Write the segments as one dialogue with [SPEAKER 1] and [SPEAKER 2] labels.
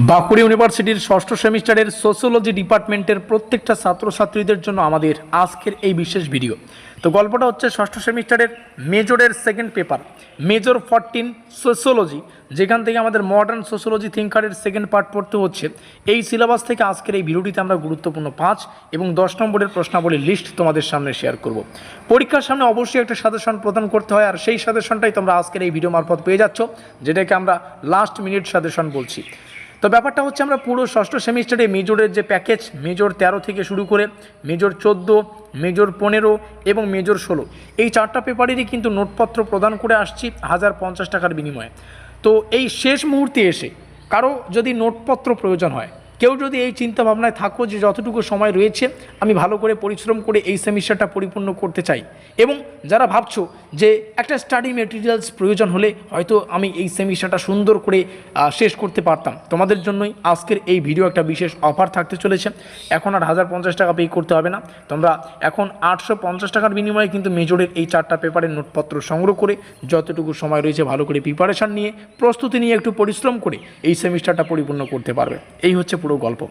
[SPEAKER 1] বাঁকুড়া ইউনিভার্সিটির ষষ্ঠ সেমিস্টারের সোশিওলজি ডিপার্টমেন্টের প্রত্যেকটা ছাত্রছাত্রীদের জন্য আমাদের আজকের এই বিশেষ ভিডিও। তো গল্পটা হচ্ছে ষষ্ঠ সেমিস্টারের মেজরের সেকেন্ড পেপার, মেজর 14 সোশিওলজি, যেখান থেকে আমাদের মডার্ন সোশিওলজি থিঙ্কারের সেকেন্ড পার্ট পড়তে হচ্ছে। এই সিলেবাস থেকে আজকের এই ভিডিওটিতে আমরা গুরুত্বপূর্ণ 5 এবং 10 নম্বরের প্রশ্নাবলীর লিস্ট তোমাদের সামনে শেয়ার করব। পরীক্ষার সামনে অবশ্যই একটা সাজেশন প্রদান করতে হয়, আর সেই সাজেশনটাই তোমরা আজকের এই ভিডিও মারফত পেয়ে যাচ্ছ, যেটাকে আমরা লাস্ট মিনিট সাজেশন বলছি। তো ব্যাপারটা হচ্ছে আমরা পুরো ষষ্ঠ সেমিস্টারে মেজরের যে প্যাকেজ, মেজর 13 থেকে শুরু করে মেজর 14, মেজর 15 এবং মেজর 16, এই 4টা পেপারেরই কিন্তু নোটপত্র প্রদান করে আসছি 1050 টাকার বিনিময়ে। তো এই শেষ মুহূর্তে এসে কারো যদি নোটপত্র প্রয়োজন হয়, কেউ যদি এই চিন্তাভাবনায় থাকো যে যতটুকু সময় রয়েছে আমি ভালো করে পরিশ্রম করে এই সেমিস্টারটা পরিপূর্ণ করতে চাই, এবং যারা ভাবছো যে একটা স্টাডি মেটেরিয়ালস প্রয়োজন হলে হয়তো আমি এই সেমিস্টারটা সুন্দর করে শেষ করতে পারতাম, তোমাদের জন্যই আজকের এই ভিডিও একটা বিশেষ অফার থাকতে চলেছে। এখন আর 1050 টাকা পে করতে হবে না, তোমরা এখন 850 টাকার বিনিময়ে কিন্তু মেজরের এই 4টা পেপারের নোটপত্র সংগ্রহ করে যতটুকু সময় রয়েছে ভালো করে প্রিপারেশান নিয়ে, প্রস্তুতি নিয়ে, একটু পরিশ্রম করে এই সেমিস্টারটা পরিপূর্ণ করতে পারবে। এই হচ্ছে পুরো গল্প।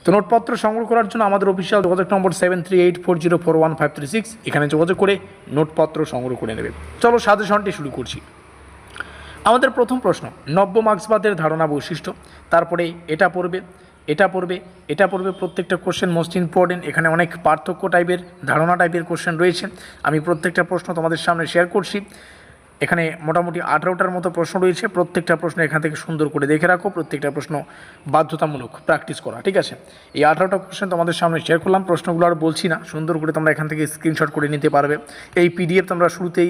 [SPEAKER 1] তো নোটপত্র সংগ্রহ করার জন্য আমাদের অফিসিয়াল যোগাযোগ নম্বর 7384041536, এখানে যোগাযোগ করে নোটপত্র সংগ্রহ করে নেবে। চলো সাজেশনটি শুরু করছি। আমাদের প্রথম প্রশ্ন, নব্য মার্ক্সবাদের ধারণা বৈশিষ্ট্য, তারপরে এটা পড়বে, এটা পড়বে, এটা পড়বে। প্রত্যেকটা কোশ্চেন মোস্ট ইম্পর্টেন্ট, এখানে অনেক পার্থক্য টাইপের, ধারণা টাইপের কোশ্চেন রয়েছে। আমি প্রত্যেকটা প্রশ্ন তোমাদের সামনে শেয়ার করছি। এখানে মোটামুটি 18টার মতো প্রশ্ন রয়েছে। প্রত্যেকটা প্রশ্ন এখান থেকে সুন্দর করে দেখে রাখো, প্রত্যেকটা প্রশ্ন বাধ্যতামূলক প্র্যাকটিস করা, ঠিক আছে? এই 18টা কোশ্চেন তোমাদের সামনে শেয়ার করলাম, প্রশ্নগুলো আর বলছি না, সুন্দর করে তোমরা এখান থেকে স্ক্রিনশট করে নিতে পারবে। এই পিডিএফ তোমরা শুরুতেই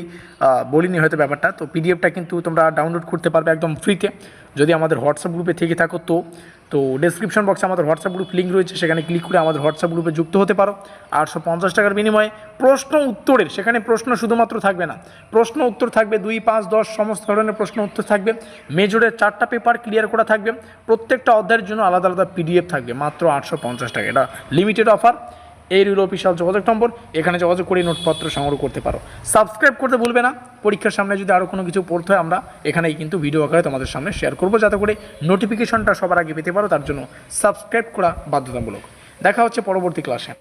[SPEAKER 1] বলিনি হয়তো ব্যাপারটা, তো পিডিএফটা কিন্তু তোমরা ডাউনলোড করতে পারবে একদম ফ্রিতে, যদি আমাদের হোয়াটসঅ্যাপ গ্রুপে থেকে থাকো। তো ডেসক্রিপশন বক্সে আমাদের হোয়াটসঅ্যাপ গ্রুপ লিঙ্ক রয়েছে, সেখানে ক্লিক করে আমাদের হোয়াটসঅ্যাপ গ্রুপে যুক্ত হতে পারো। 850 টাকার বিনিময়ে প্রশ্ন উত্তরের, সেখানে প্রশ্ন শুধুমাত্র থাকবে না, প্রশ্ন উত্তর থাকবে 2, 5, 10 সমস্ত ধরনের প্রশ্ন উত্তর থাকবে। মেজরের 4টা পেপার ক্লিয়ার করা থাকবে, প্রত্যেকটা অধ্যায়ের জন্য আলাদা আলাদা পিডিএফ থাকবে, মাত্র 850 টাকা। এটা লিমিটেড অফার। এই রইল অফিসিয়াল যোগাযোগ নম্বর, এখানে যোগাযোগ করে নোটপত্র সংগ্রহ করতে পারো। সাবস্ক্রাইব করতে ভুলবে না, পরীক্ষার সামনে যদি আরও কোনো কিছু পড়তে হয় আমরা এখানেই কিন্তু ভিডিও আকারে তোমাদের সামনে শেয়ার করবো, যাতে করে নোটিফিকেশনটা সবার আগে পেতে পারো। তার জন্য সাবস্ক্রাইব করা বাধ্যতামূলক। দেখা হচ্ছে পরবর্তী ক্লাসে।